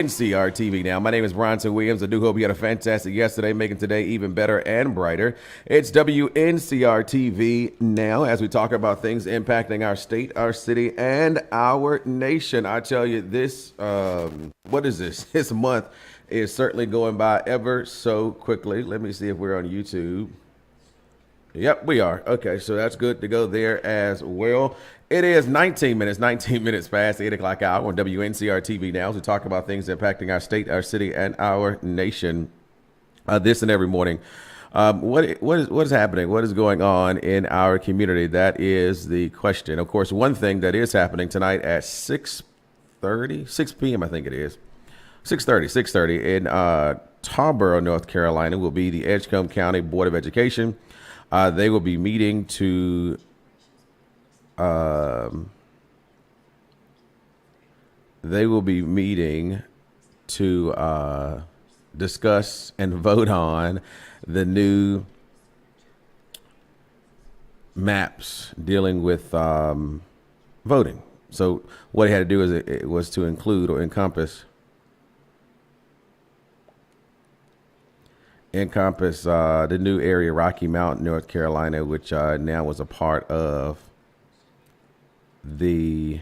Wncr-Tv Now. My name is Bronson Williams. I do hope you had a fantastic yesterday, making today even better and brighter. It's Wncr-Tv Now as we talk about things impacting our state, our city, and our nation. I tell you, this, what is this? This month is certainly going by ever so quickly. Let me see if we're on YouTube. Yep, we are. Okay, so that's good to go there as well. It is 19 minutes past 8 o'clock hour on Wncr-Tv Now. We talk about things impacting our state, our city, and our nation this and every morning. What is happening? What is going on in our community? That is the question. Of course, one thing that is happening tonight at 6 p.m., I think it is. 6:30 in Tarboro, North Carolina, will be the Edgecombe County Board of Education. They will be meeting to discuss and vote on the new maps dealing with voting. So what he had to do is it was to include or encompass the new area, Rocky Mount, North Carolina, which now was a part of the.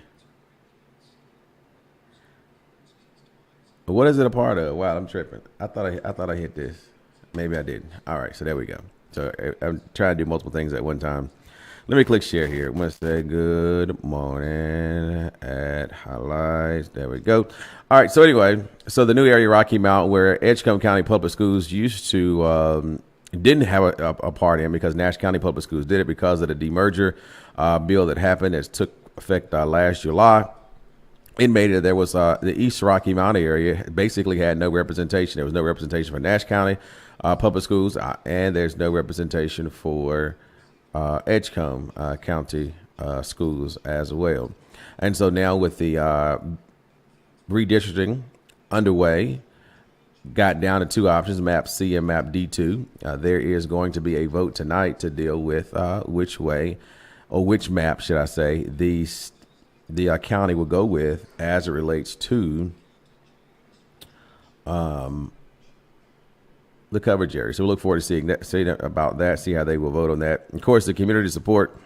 What is it a part of? Wow, I'm tripping. I thought I hit this. Maybe I didn't. All right, so there we go. So I'm trying to do multiple things at one time. Let me click share here. I'm going to say good morning at highlights. There we go. All right. So anyway, so the new area, Rocky Mount, where Edgecombe County Public Schools used to, didn't have a part in because Nash County Public Schools did it because of the demerger bill that happened. It took effect last July. It made it there was the East Rocky Mount area basically had no representation. There was no representation for Nash County Public Schools, and there's no representation for Edgecombe County schools as well. And so now with the redistricting underway, got down to two options, map C and map D2. There is going to be a vote tonight to deal with which way or which map, should I say, the county will go with as it relates to the coverage area. So we look forward to seeing about that, see how they will vote on that. Of course, the community support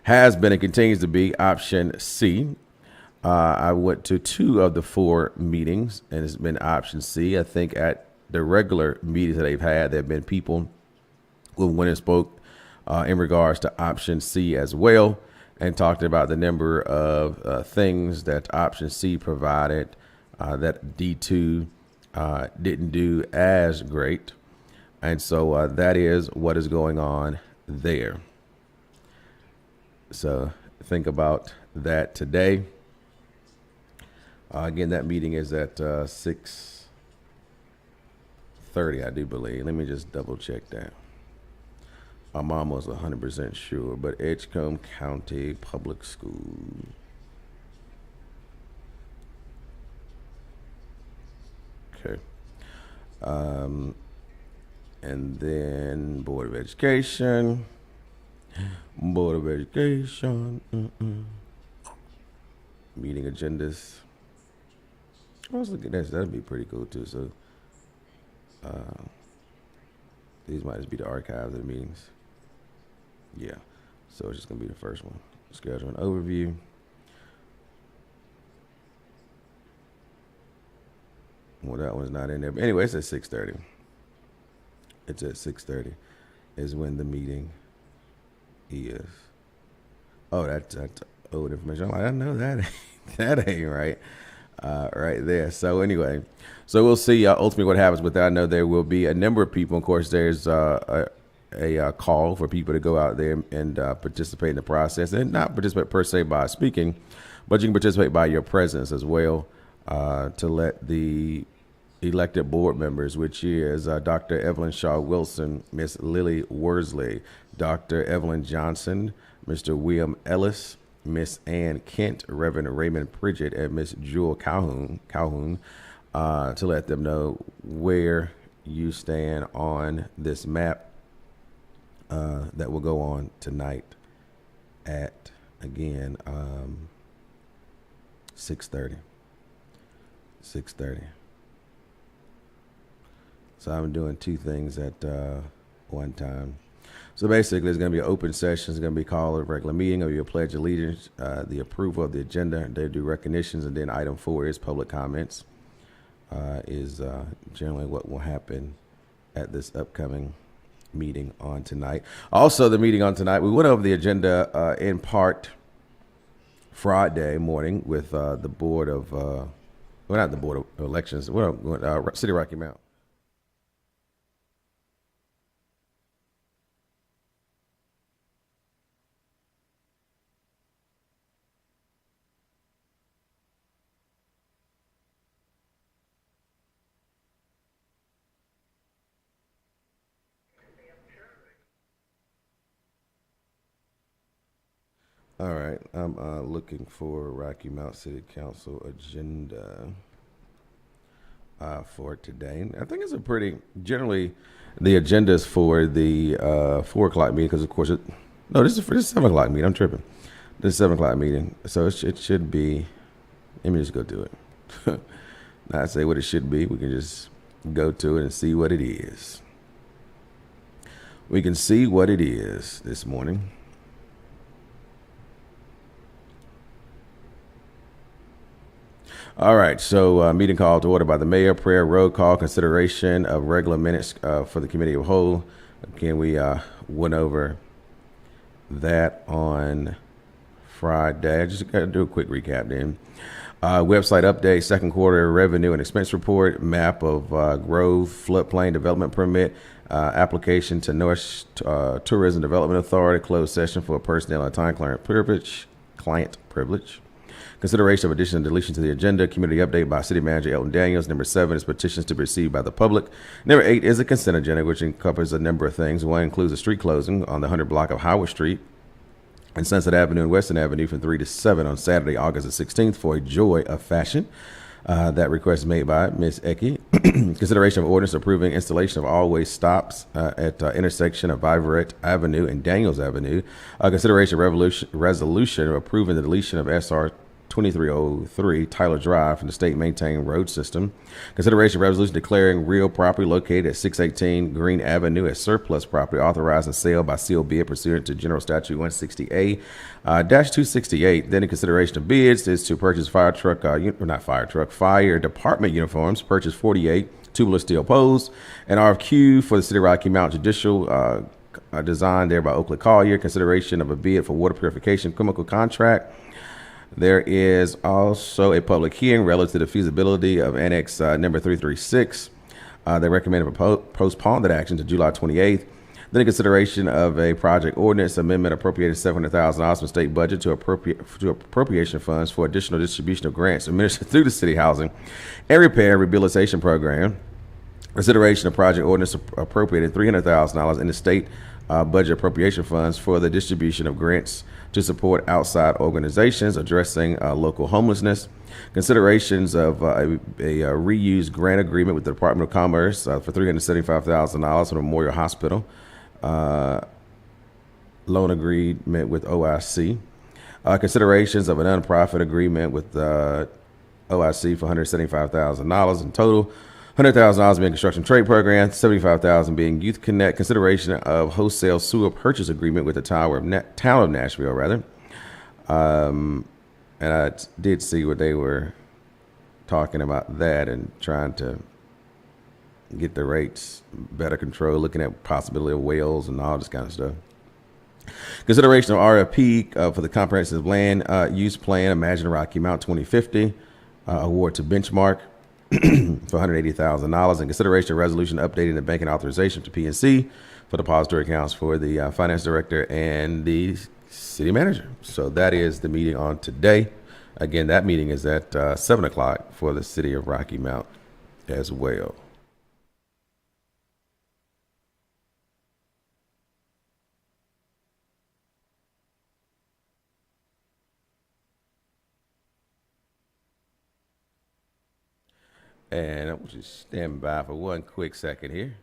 has been and continues to be option C. I went to 2 of the 4 meetings, and it's been option C. I think at the regular meetings that they've had, there have been people who went and spoke in regards to option C as well, and talked about the number of things that option C provided that D2 didn't do as great. And so that is what is going on there. So think about that today. Again, that meeting is at 6:30, I do believe. Let me just double check that. I'm almost 100% sure, but Edgecombe County Public School. Okay. And then Board of Education. Meeting agendas. Let's look at this. That'd be pretty cool too. So these might just be the archives of the meetings. Yeah. So it's just gonna be the first one. Schedule and overview. Well, that one's not in there. But anyway, it's at 6:30. It's at 6:30 is when the meeting is. Oh, that's old information. I'm like, I know that that ain't right. Right there. So anyway, so we'll see ultimately what happens with that. I know there will be a number of people. Of course, there's a call for people to go out there and participate in the process, and not participate per se by speaking, but you can participate by your presence as well, to let the elected board members, which is Dr. Evelyn Shaw Wilson, Miss Lily Worsley, Dr. Evelyn Johnson, Mr. William Ellis, Miss Ann Kent, Reverend Raymond Pridgett, and Miss Jewel Calhoun, to let them know where you stand on this map that will go on tonight at, again, 6:30. So I'm doing two things at one time. So basically, it's going to be an open session. It's going to be called a regular meeting. It'll be a pledge of allegiance, the approval of the agenda. They do recognitions, and then item 4 is public comments. Is generally what will happen at this upcoming meeting on tonight. Also, the meeting on tonight, we went over the agenda in part Friday morning with the board of, well, not the board of elections, City of Rocky Mount. All right, I'm looking for Rocky Mount City Council agenda for today. I think it's a pretty, generally, the agenda is for the 4 o'clock meeting because, of course, no, this is for the 7 o'clock meeting. I'm tripping. This is 7 o'clock meeting. So it should be, let me just go to it. Not say what it should be. We can just go to it and see what it is. We can see what it is this morning. All right, so meeting called to order by the mayor. Prayer, roll call, consideration of regular minutes for the committee of whole. Again, we went over that on Friday. I just got to do a quick recap then. Website update, second quarter revenue and expense report, map of Grove floodplain development permit, application to North Tourism Development Authority, closed session for personnel and time client privilege. Consideration of addition and deletion to the agenda. Community update by City Manager Elton Daniels. Number 7 is petitions to be received by the public. Number 8 is a consent agenda, which encompasses a number of things. One includes a street closing on the 100 block of Howard Street and Sunset Avenue and Western Avenue from 3 to 7 on Saturday, August the 16th for a joy of fashion. That request is made by Ms. Ecke. Consideration of ordinance approving installation of all-way stops at intersection of Viverette Avenue and Daniels Avenue. Consideration of resolution approving the deletion of SR 2303 Tyler Drive from the state maintained road system. Consideration of resolution declaring real property located at 618 Green Avenue as surplus property, authorizing sale by sealed bid pursuant to General Statute 160A-268. Then in consideration of bids is to purchase fire department uniforms, purchase 48 tubular steel poles, an RFQ for the City of Rocky Mount Judicial designed there by Oakley Collier. Consideration of a bid for water purification chemical contract. There is also a public hearing relative to the feasibility of Annex number 336. They recommended postpone that action to July 28th. Then in consideration of a project ordinance amendment appropriating $700,000 from state budget to appropriation funds for additional distribution of grants administered through the city housing and repair and rehabilitation program. Consideration of project ordinance appropriating $300,000 in the state budget appropriation funds for the distribution of grants to support outside organizations addressing local homelessness. Considerations of a reused grant agreement with the Department of Commerce for $375,000 for Memorial Hospital. Loan agreement with OIC. Considerations of a nonprofit agreement with OIC for $175,000 in total. $100,000 being construction trade program, $75,000 being Youth Connect. Consideration of wholesale sewer purchase agreement with the town of Nashville, rather. And I did see what they were talking about that and trying to get the rates better control, looking at possibility of wells and all this kind of stuff. Consideration of RFP for the comprehensive land use plan, Imagine Rocky Mount 2050, award to Benchmark for $180,000, and consideration of resolution updating the banking authorization to PNC for depository accounts for the finance director and the city manager. So that is the meeting on today. Again, that meeting is at 7 o'clock for the city of Rocky Mount as well. And I'm just standing by for one quick second here.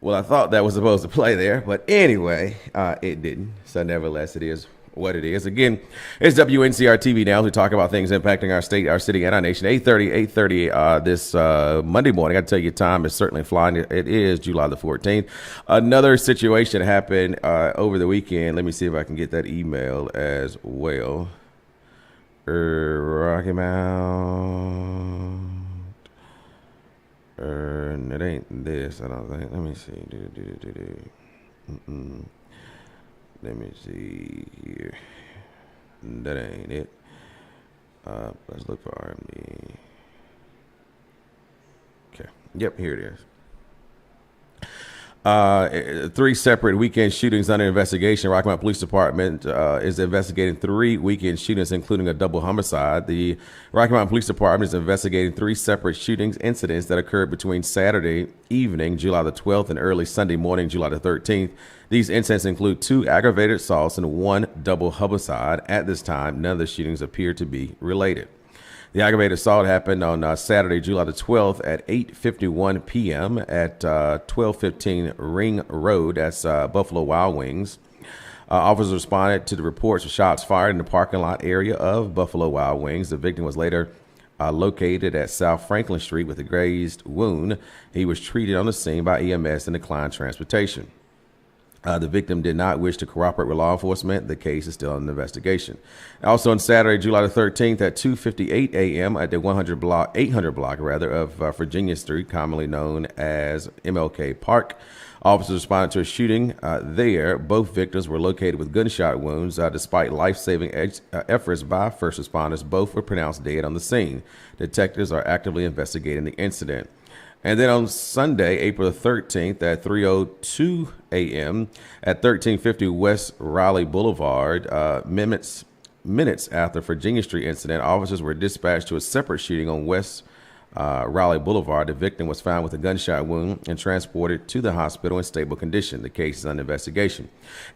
Well, I thought that was supposed to play there, but anyway, it didn't. So nevertheless, it is what it is. Again, it's WNCR-TV Now. We talk about things impacting our state, our city, and our nation. 8:30 this Monday morning. I tell you, time is certainly flying. It is July the 14th. Another situation happened over the weekend. Let me see if I can get that email as well. Rocky Mount. It ain't this, I don't think. Let me see. Let me see here. That ain't it. Let's look for R&B. Okay. Yep, here it is. Three separate weekend shootings under investigation. Rocky Mount Police Department is investigating 3 weekend shootings, including a double homicide. The Rocky Mount Police Department is investigating 3 separate shootings incidents that occurred between Saturday evening, July the 12th, and early Sunday morning, July the 13th. These incidents include 2 aggravated assaults and 1 double homicide. At this time, none of the shootings appear to be related. The aggravated assault happened on Saturday, July the 12th at 8:51 p.m. at 1215 Ring Road. That's Buffalo Wild Wings. Officers responded to the reports of shots fired in the parking lot area of Buffalo Wild Wings. The victim was later located at South Franklin Street with a grazed wound. He was treated on the scene by EMS and declined transportation. The victim did not wish to cooperate with law enforcement. The case is still under investigation. Also on Saturday, July the 13th at 2:58 a.m. at the 800 block of Virginia Street, commonly known as MLK Park. Officers responded to a shooting there. Both victims were located with gunshot wounds. Despite life-saving efforts by first responders, both were pronounced dead on the scene. Detectives are actively investigating the incident. And then on Sunday, April the 13th at 3:02 a.m. at 1350 West Raleigh Boulevard, minutes after Virginia Street incident, officers were dispatched to a separate shooting on West Raleigh Boulevard. The victim was found with a gunshot wound and transported to the hospital in stable condition. The case is under investigation.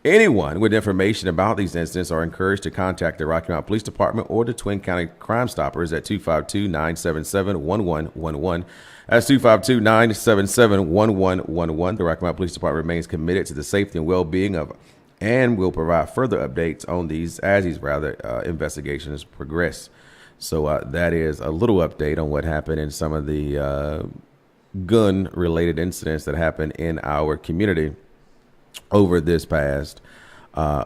Anyone with information about these incidents are encouraged to contact the Rocky Mount Police Department or the Twin County Crime Stoppers at 252-977-1111. That's 252-977-1111. The Rocky Mount Police Department remains committed to the safety and well-being of, and will provide further updates on these investigations progress. So that is a little update on what happened in some of the gun-related incidents that happened in our community over this past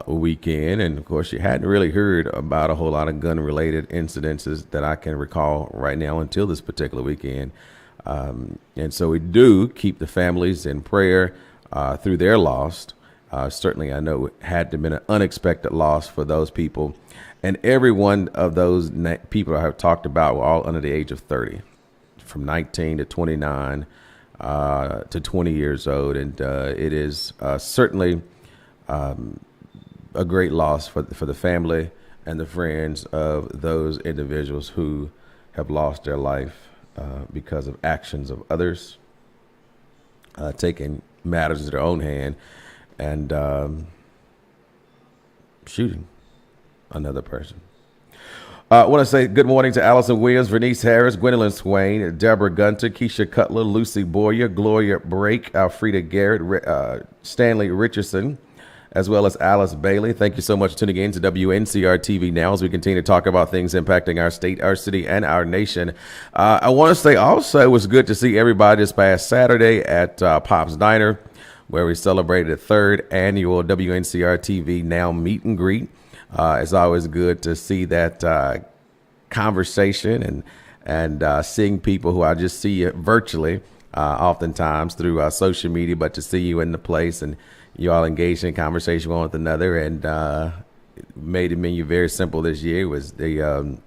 weekend. And of course, you hadn't really heard about a whole lot of gun-related incidences that I can recall right now until this particular weekend. And so we do keep the families in prayer through their loss. Certainly, I know it had to have been an unexpected loss for those people. And every one of those people I have talked about were all under the age of 30, from 19 to 29 to 20 years old. And it is certainly a great loss for the family and the friends of those individuals who have lost their life because of actions of others, taking matters into their own hand and shooting another person. I want to say good morning to Allison Williams, Vernice Harris, Gwendolyn Swain, Deborah Gunter, Keisha Cutler, Lucy Boyer, Gloria Brake, Alfreda Garrett, Stanley Richardson, as well as Alice Bailey. Thank you so much for tuning in to WNCR-TV Now as we continue to talk about things impacting our state, our city, and our nation. I want to say also it was good to see everybody this past Saturday at Pop's Diner, where we celebrated the 3rd annual WNCR-TV Now meet and greet. It's always good to see that conversation and seeing people who I just see virtually, oftentimes through social media, but to see you in the place and you all engaged in conversation one with another, and made the menu very simple this year. It was the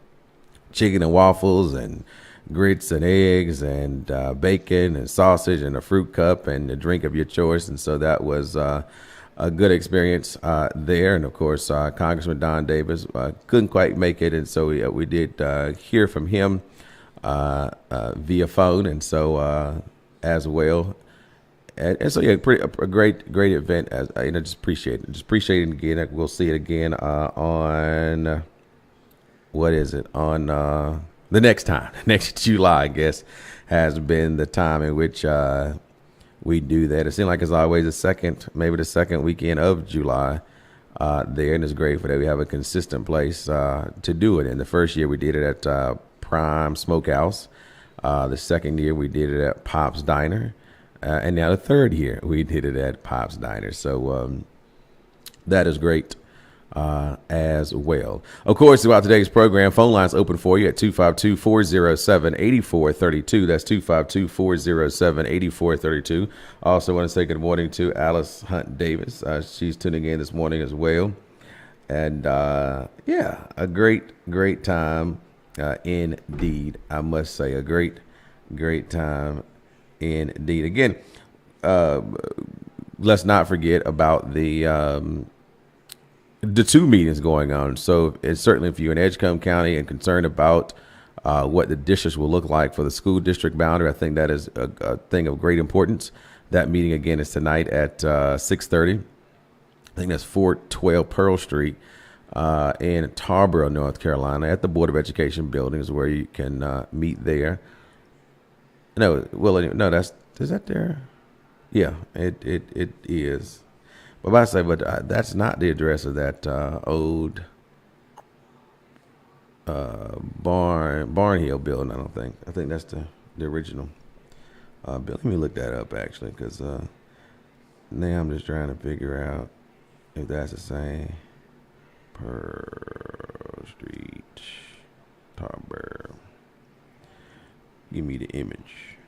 chicken and waffles and grits and eggs and bacon and sausage and a fruit cup and a drink of your choice. And so that was a good experience there. And of course, Congressman Don Davis couldn't quite make it, and so we did hear from him via phone, and so as well. And so yeah, a great event. As just appreciate it. Just appreciate it again. We'll see it again on what is it on the next time, next July, I guess, has been the time in which we do that. It seems like it's always maybe the second weekend of July there, and it's great for that. We have a consistent place to do it. In the first year, we did it at Prime Smokehouse. The second year, we did it at Pop's Diner. And now the third year, we did it at Pop's Diner. So that is great as well. Of course, throughout today's program, phone lines open for you at 252-407-8432. That's 252-407-8432. Also want to say good morning to Alice Hunt Davis. She's tuning in this morning as well. And yeah, a great time indeed. I must say a great time indeed. Again, let's not forget about the two meetings going on. So it's certainly if you're in Edgecombe County and concerned about what the districts will look like for the school district boundary, I think that is a thing of great importance. That meeting again is tonight at 6:30. I think that's 412 Pearl Street in Tarboro, North Carolina, at the Board of Education building is where you can meet there. No, is that there? Yeah, it is. But that's not the address of that old Barn Hill building. I don't think. I think that's the original building. Let me look that up actually, because now I'm just trying to figure out if that's the same. Pearl Street, Tarboro. Give me the image.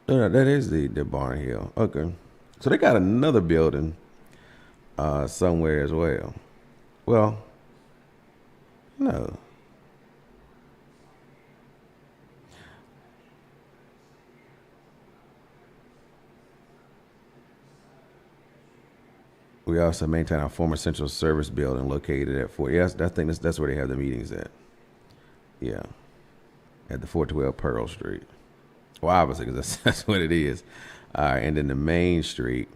No, that is the Barn Hill. Okay. So they got another building somewhere as well. Well, no. We also maintain our former Central Service building located at Yes, I think that's where they have the meetings at. Yeah. At the 412 Pearl Street. Well, obviously, because that's what it is. And then the main street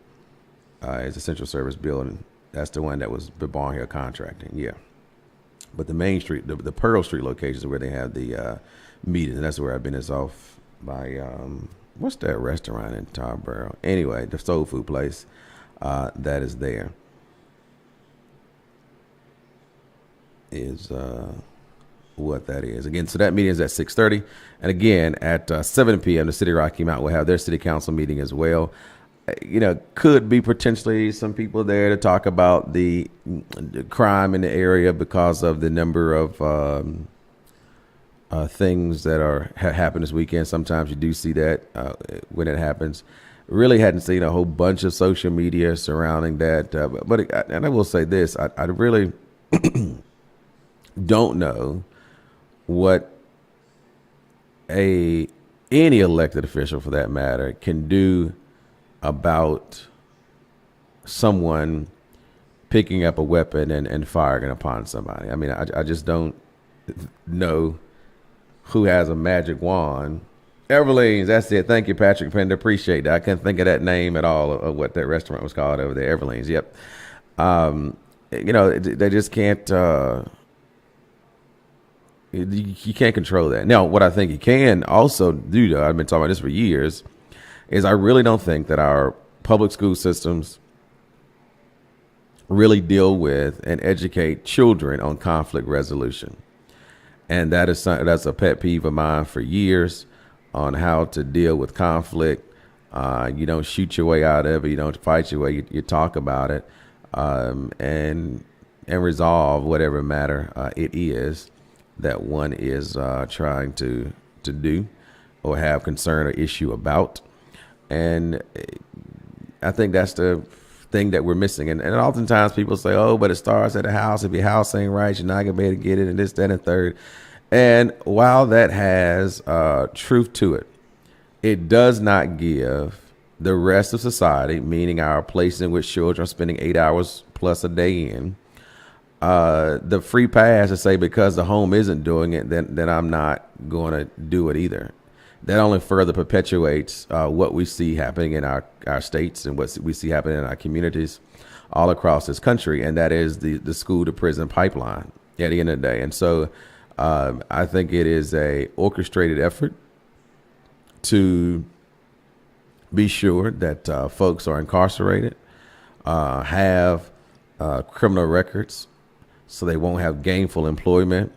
is the Central Service building. That's the one that was the Barn Hill Contracting. Yeah. But the main street, the Pearl Street location is where they have the meetings. And that's where I've been. Is off by, what's that restaurant in Tarboro? Anyway, the soul food place that is there is what that is. Again, so that meeting is at 6:30. And again, at 7 p.m., the City of Rocky Mount will have their city council meeting as well. Could be potentially some people there to talk about the crime in the area because of the number of things that have happened this weekend. Sometimes you do see that when it happens. Really hadn't seen a whole bunch of social media surrounding that. But I will say this, I really don't know what any elected official, for that matter, can do about someone picking up a weapon and firing upon somebody. I mean, I just don't know who has a magic wand. Everlene's, that's it. Thank you, Patrick Pender. Appreciate that. I couldn't think of that name at all of what that restaurant was called over there. Everlene's, yep. They just can't. You can't control that. Now, what I think you can also do, though, I've been talking about this for years, is I really don't think that our public school systems really deal with and educate children on conflict resolution. And that's a pet peeve of mine for years, on how to deal with conflict. You don't shoot your way out of it. You don't fight your way. You talk about it and resolve whatever matter it is that one is trying to do or have concern or issue about. And I think that's the thing that we're missing. And oftentimes people say, oh, but it starts at the house. If your house ain't right, you're not going to be able to get it, and this, that, and third. And while that has truth to it, it does not give the rest of society, meaning our place in which children are spending 8 hours plus a day in, the free pass to say because the home isn't doing it, then I'm not going to do it either. That only further perpetuates what we see happening in our states and what we see happening in our communities all across this country, and that is the school to prison pipeline at the end of the day. And so I think it is a orchestrated effort to be sure that folks are incarcerated, have criminal records, so they won't have gainful employment.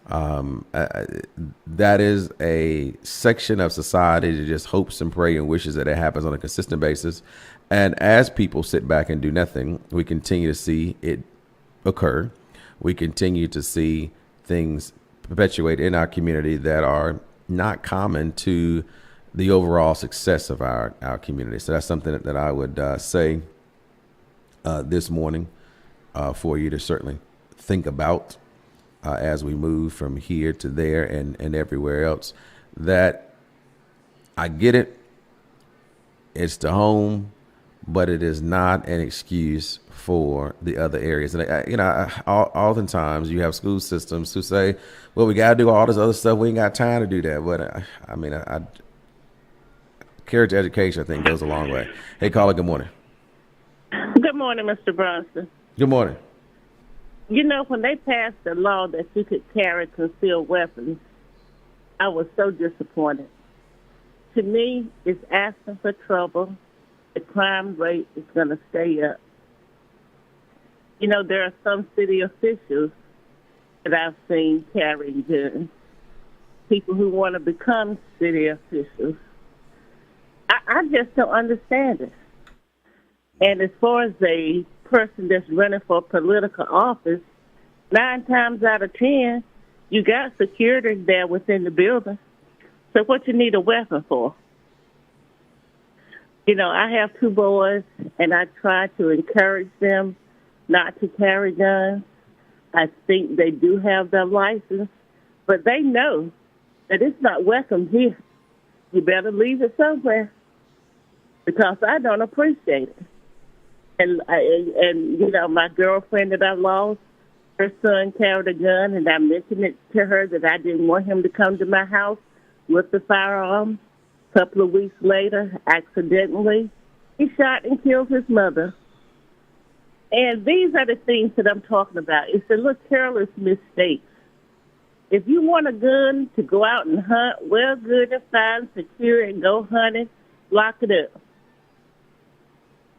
That is a section of society that just hopes and prays and wishes that it happens on a consistent basis. And as people sit back and do nothing, we continue to see it occur. We continue to see things perpetuate in our community that are not common to the overall success of our community. So that's something that I would say this morning for you to certainly think about as we move from here to there and everywhere else. That I get it. It's the home, but it is not an excuse for the other areas. And, oftentimes you have school systems who say, well, we got to do all this other stuff. We ain't got time to do that. But character education, I think, goes a long way. Hey, caller, good morning. Good morning, Mr. Bronson. Good morning. You know, when they passed the law that you could carry concealed weapons, I was so disappointed. To me, it's asking for trouble. The crime rate is going to stay up. You know, there are some city officials that I've seen carrying guns, people who want to become city officials. I just don't understand it. And as far as a person that's running for political office, 9 times out of 10, you got security there within the building. So what you need a weapon for? You know, I have 2 boys, and I try to encourage them not to carry guns. I think they do have their license, but they know that it's not welcome here. You better leave it somewhere, because I don't appreciate it. And you know, my girlfriend that I lost, her son carried a gun, and I mentioned it to her that I didn't want him to come to my house with the firearm. A couple of weeks later, accidentally, he shot and killed his mother. And these are the things that I'm talking about. It's the little careless mistakes. If you want a gun to go out and hunt, well, good and fine, secure and go hunting, lock it up.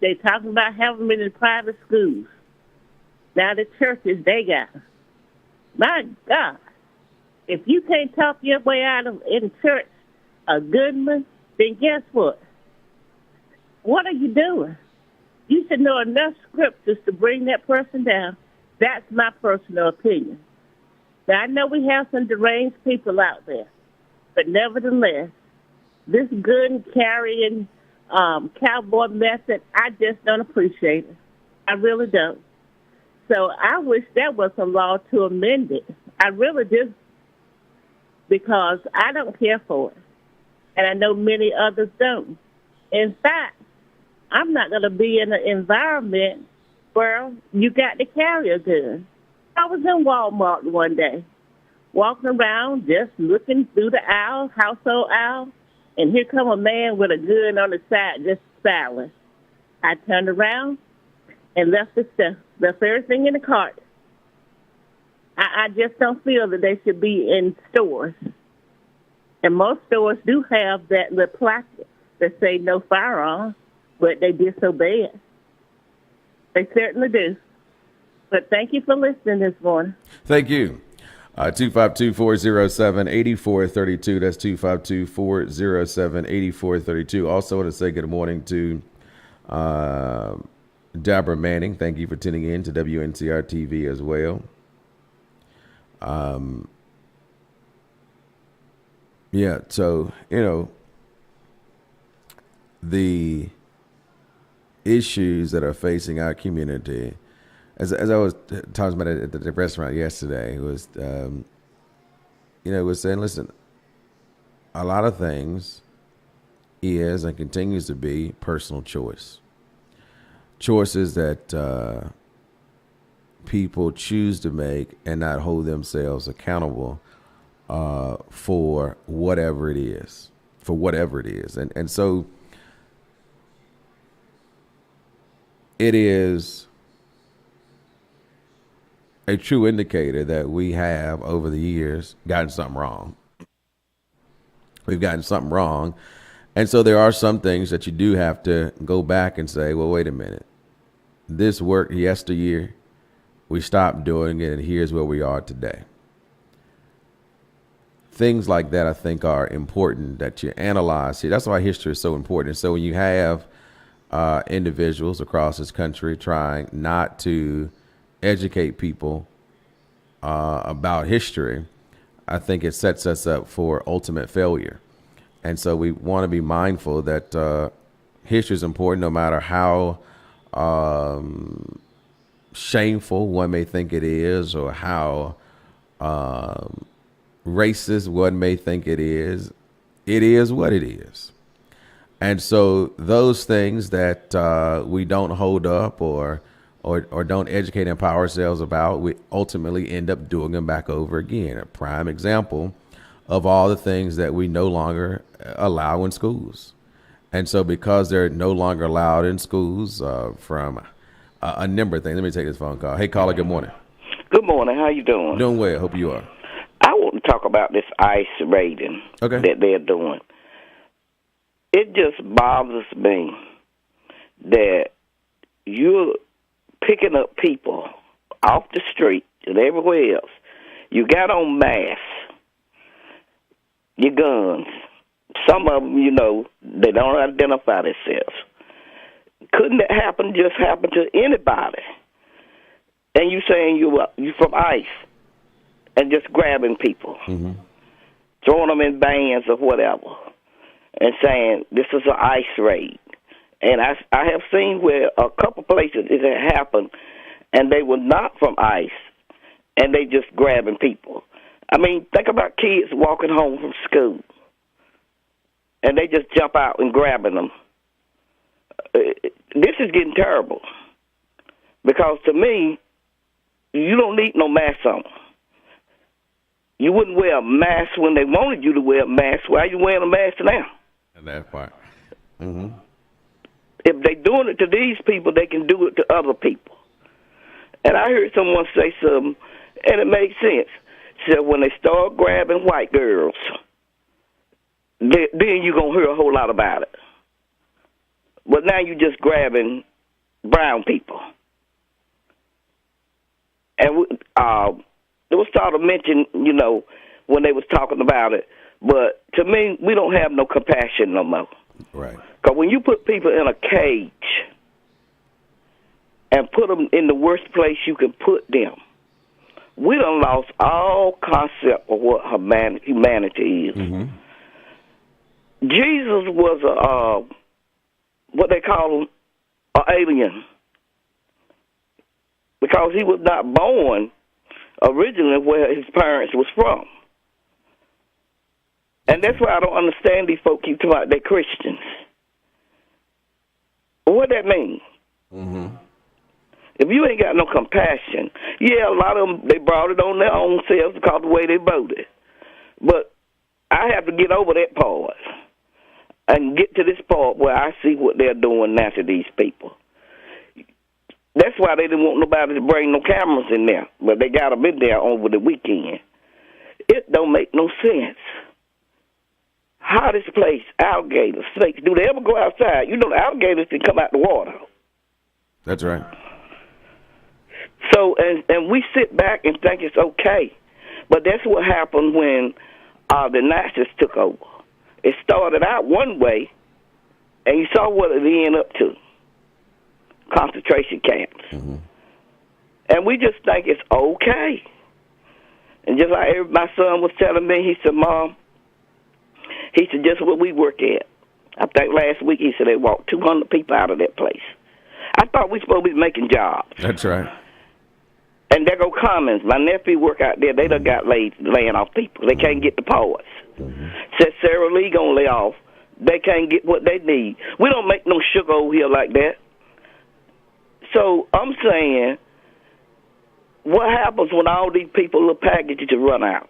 They talking about having them in private schools. Now the churches, they got them. My God, if you can't talk your way out of in church a good one, then guess what? What are you doing? You should know enough scriptures to bring that person down. That's my personal opinion. Now, I know we have some deranged people out there, but nevertheless, this gun-carrying cowboy method, I just don't appreciate it. I really don't. So I wish there was a law to amend it. I really do, because I don't care for it, and I know many others don't. In fact, I'm not going to be in an environment where you got to carry a gun. I was in Walmart one day, walking around, just looking through the aisle, household aisle, and here come a man with a gun on the side, just silent. I turned around and left the stuff, left everything in the cart. I just don't feel that they should be in stores. And most stores do have that little placard that say no firearms, but they disobey it. They certainly do. But thank you for listening this morning. Thank you. 252-407-8432. That's 252-407-8432. Also want to say good morning to Deborah Manning. Thank you for tuning in to Wncr-Tv as well. Yeah, so, you know, the issues that are facing our community, as I was talking about it at the restaurant yesterday, was, was saying, listen, a lot of things is and continues to be personal choice. Choices that people choose to make and not hold themselves accountable for whatever it is. And so it is a true indicator that we have over the years gotten something wrong. we've gotten something wrong. And so there are some things that you do have to go back and say, well, wait a minute. This worked yesteryear. We stopped doing it, and here's where we are today. Things like that, I think, are important that you analyze. See, that's why history is so important. So when you have individuals across this country trying not to educate people about history, I think it sets us up for ultimate failure. And so we want to be mindful that history is important, no matter how shameful one may think it is, or how racist one may think it is what it is. And so those things that we don't hold up or don't educate and empower ourselves about, we ultimately end up doing them back over again. A prime example of all the things that we no longer allow in schools. And so because they're no longer allowed in schools from a number of things. Let me take this phone call. Hey, caller, good morning. Good morning. How you doing? Doing well. Hope you are. I want to talk about this ICE raiding that they're doing. It just bothers me that you're picking up people off the street and everywhere else. You got on masks, your guns. Some of them, they don't identify themselves. Couldn't it just happen to anybody? And you saying you from ICE and just grabbing people, throwing them in vans or whatever, and saying this is an ICE raid. And I have seen where a couple places it had happened, and they were not from ICE, and they just grabbing people. I mean, think about kids walking home from school, and they just jump out and grabbing them. This is getting terrible, because to me, you don't need no mask on. You wouldn't wear a mask when they wanted you to wear a mask. Why are you wearing a mask now? And that part. If they're doing it to these people, they can do it to other people. And I heard someone say something, and it makes sense. So when they start grabbing white girls, then you're going to hear a whole lot about it. But now you're just grabbing brown people. And it was sort of mentioned, when they was talking about it. But to me, we don't have no compassion no more. Right. Because when you put people in a cage and put them in the worst place you can put them, we done lost all concept of what humanity is. Jesus was what they call him, an alien, because he was not born originally where his parents was from. And that's why I don't understand these folk keep talking about they're Christians. What that mean? If you ain't got no compassion, a lot of them, they brought it on their own selves because of the way they voted. But I have to get over that part and get to this part where I see what they're doing now to these people. That's why they didn't want nobody to bring no cameras in there, but they got them in there over the weekend. It don't make no sense. How this place, alligators, snakes, do they ever go outside? The alligators can come out the water. That's right. So, and we sit back and think it's okay. But that's what happened when the Nazis took over. It started out one way, and you saw what it ended up to. Concentration camps. And we just think it's okay. And just like my son was telling me, he said, Mom, he said, just where we work at. I think last week he said they walked 200 people out of that place. I thought we supposed to be making jobs. That's right. And there go Commons. My nephew work out there. They done got laying off people. They can't get the parts. Said Sarah Lee gonna lay off. They can't get what they need. We don't make no sugar over here like that. So I'm saying, what happens when all these people little packages run out?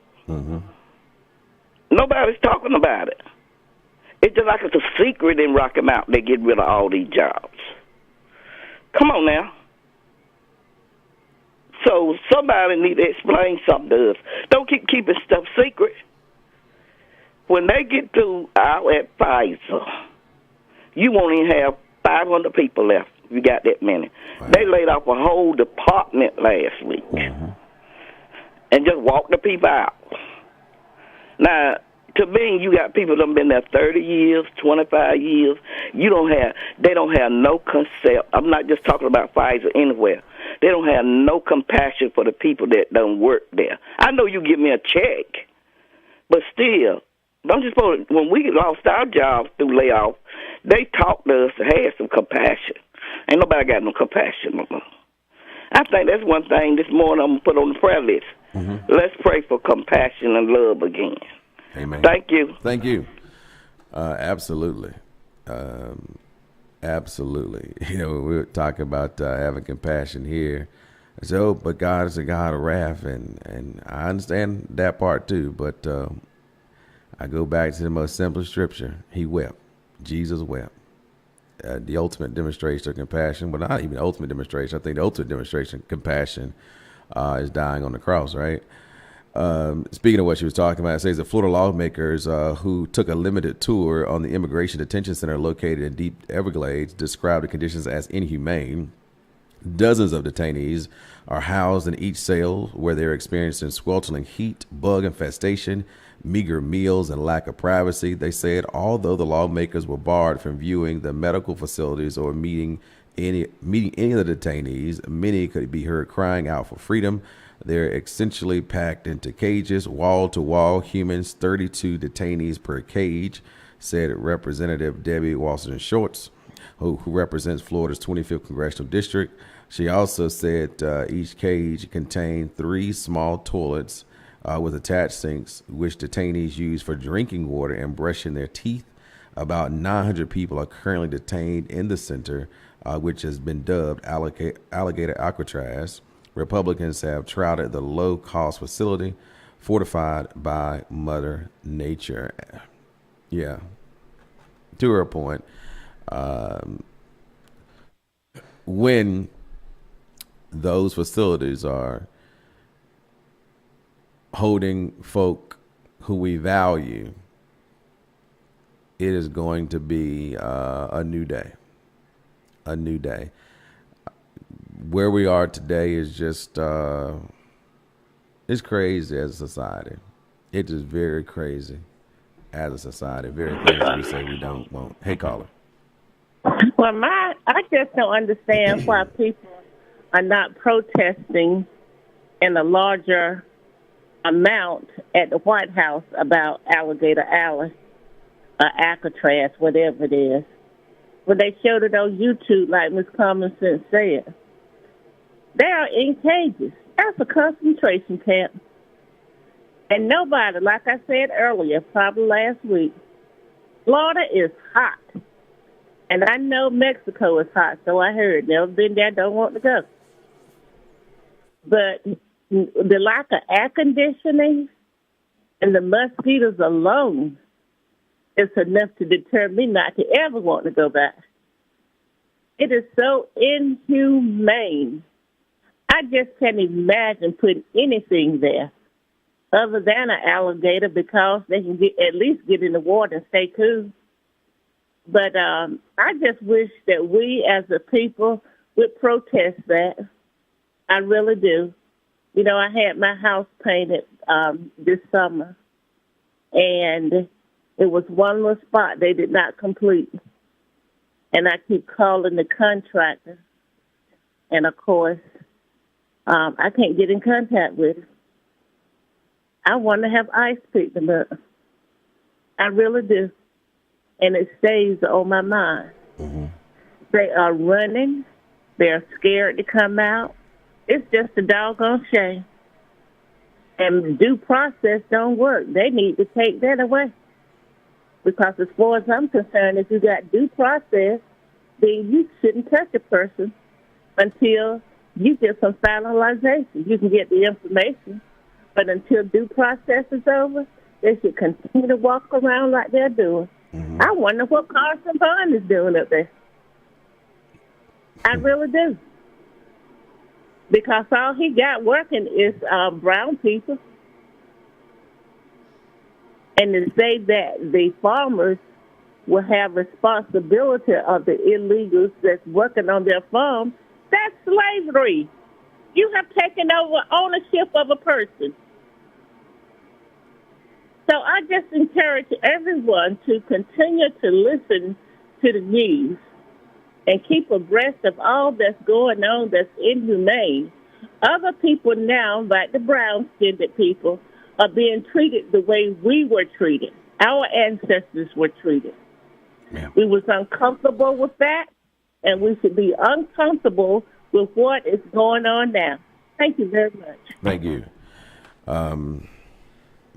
Nobody's talking about it. It's just like it's a secret in Rocky Mount. They get rid of all these jobs. Come on now. So somebody need to explain something to us. Don't keep keeping stuff secret. when they get to out at Pfizer, you won't even have 500 people left. You got that many. Wow. They laid off a whole department last week and just walked the people out. Now, to me, you got people that have been there 30 years, 25 years. They don't have no concept. I'm not just talking about Pfizer anywhere. They don't have no compassion for the people that don't work there. I know you give me a check, but still, don't you suppose when we lost our jobs through layoff, they talked to us and had some compassion. Ain't nobody got no compassion no more. I think that's one thing this morning I'm going to put on the prayer list. Let's pray for compassion and love again. Amen. Thank you. Thank you. Absolutely. Absolutely. You know, we were talking about having compassion here. So, but God is a God of wrath, and I understand that part too. But I go back to the most simple scripture. He wept. Jesus wept. The ultimate demonstration of compassion, but not even the ultimate demonstration. I think the ultimate demonstration of compassion is dying on the cross, right? Speaking of what she was talking about, it says the Florida lawmakers who took a limited tour on the immigration detention center located in Deep Everglades described the conditions as inhumane. Dozens of detainees are housed in each cell where they're experiencing sweltering heat, bug infestation, meager meals, and lack of privacy. They said although the lawmakers were barred from viewing the medical facilities or meeting any of the detainees, many could be heard crying out for freedom. They're essentially packed into cages, wall to wall, humans, 32 detainees per cage, said Representative Debbie Wasserman Schultz, who represents Florida's 25th Congressional District. She also said each cage contained 3 small toilets with attached sinks, which detainees use for drinking water and brushing their teeth. About 900 people are currently detained in the center, which has been dubbed Alligator Alcatraz. Republicans have touted the low-cost facility fortified by Mother Nature. Yeah. To her point, when those facilities are holding folk who we value, it is going to be a new day. A new day. Where we are today is just, it's crazy as a society. It is very crazy as a society. Very crazy we say we don't want. Hey, caller. Well, I just don't understand why people are not protesting in a larger amount at the White House about Alligator Alley, Alcatraz, whatever it is. When they showed it on YouTube, like Ms. Common Sense said, they are in cages. That's a concentration camp. And nobody, like I said earlier, probably last week, Florida is hot. And I know Mexico is hot, so I heard. Never been there, don't want to go. But the lack of air conditioning and the mosquitoes alone is enough to deter me not to ever want to go back. It is so inhumane. I just can't imagine putting anything there other than an alligator because they can at least get in the water and stay cool. But I just wish that we as a people would protest that. I really do. You know, I had my house painted this summer, and it was one little spot they did not complete. And I keep calling the contractor, and of course, I can't get in contact with him. I want to have ICE pick them up. I really do. And it stays on my mind. Mm-hmm. They are running. They're scared to come out. It's just a doggone shame. And due process don't work. They need to take that away. Because as far as I'm concerned, if you got due process, then you shouldn't touch a person until you get some finalization. You can get the information, but until due process is over, they should continue to walk around like they're doing. Mm-hmm. I wonder what Carson Bond is doing up there. I really do. Because all he got working is brown people. And to say that the farmers will have responsibility of the illegals that's working on their farm, that's slavery. You have taken over ownership of a person. So I just encourage everyone to continue to listen to the news and keep abreast of all that's going on that's inhumane. Other people now, like the brown-skinned people, are being treated the way we were treated. Our ancestors were treated. Yeah. We was uncomfortable with that, and we should be uncomfortable with what is going on now. Thank you very much. Thank you.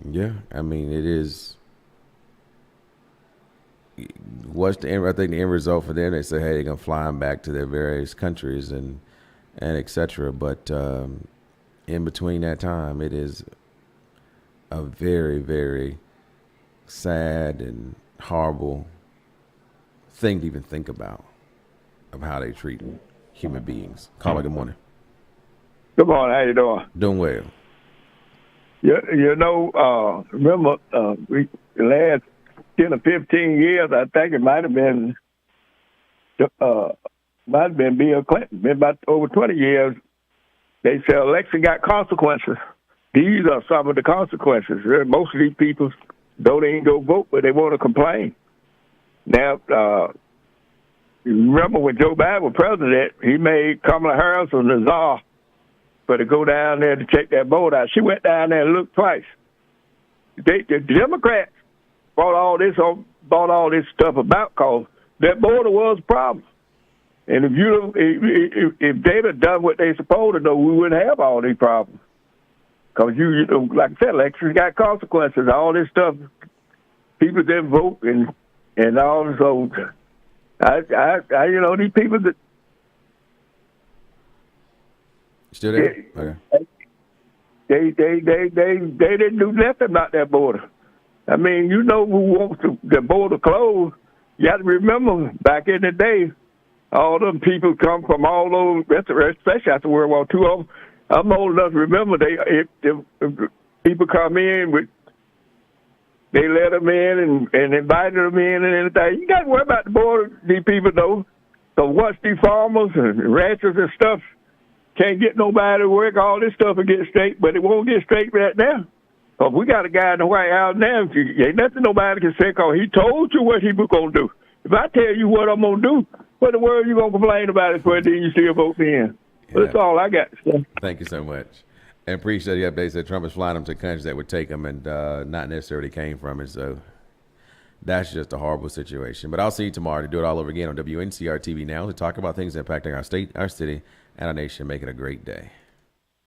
Yeah, I mean, it is. What's the end? I think the end result for them, they say, hey, they're gonna fly them back to their various countries and etc. But in between that time, it is a very, very sad and horrible thing to even think about of how they treat human beings. Caller, good morning. Good morning. How you doing? Doing well. Remember, the last 10 or 15 years, I think it might have been Bill Clinton. Been about over 20 years. They said election got consequences. These are some of the consequences. Most of these people don't even go vote, but they want to complain. Now, you remember when Joe Biden was president, he made Kamala Harris and the czar for to go down there to check that vote out. She went down there and looked twice. The Democrats brought all this stuff about because that border was a problem. And if they'd have done what they supposed to do, we wouldn't have all these problems. Because you know, like I said, elections got consequences. All this stuff, people didn't vote and all. So, these people that. Still there? Okay. They didn't do nothing about that border. I mean, you know who wants the border closed. You got to remember, back in the day, all them people come from all over, especially after World War II. I'm old enough to remember if people come in they let them in and invited them in and everything. You got to worry about the border, these people though. So once these farmers and ranchers and stuff can't get nobody to work, all this stuff will get straight, but it won't get straight right now. Because we got a guy in the White House now. Ain't nothing nobody can say because he told you what he was going to do. If I tell you what I'm going to do, what in the world you going to complain about it for, then you still vote me in? Yeah. That's all I got to say. Thank you so much. And appreciate the updates that Trump is flying them to countries that would take them and not necessarily came from it. So that's just a horrible situation. But I'll see you tomorrow to do it all over again on Wncr-Tv Now to talk about things impacting our state, our city, and our nation. Make it a great day.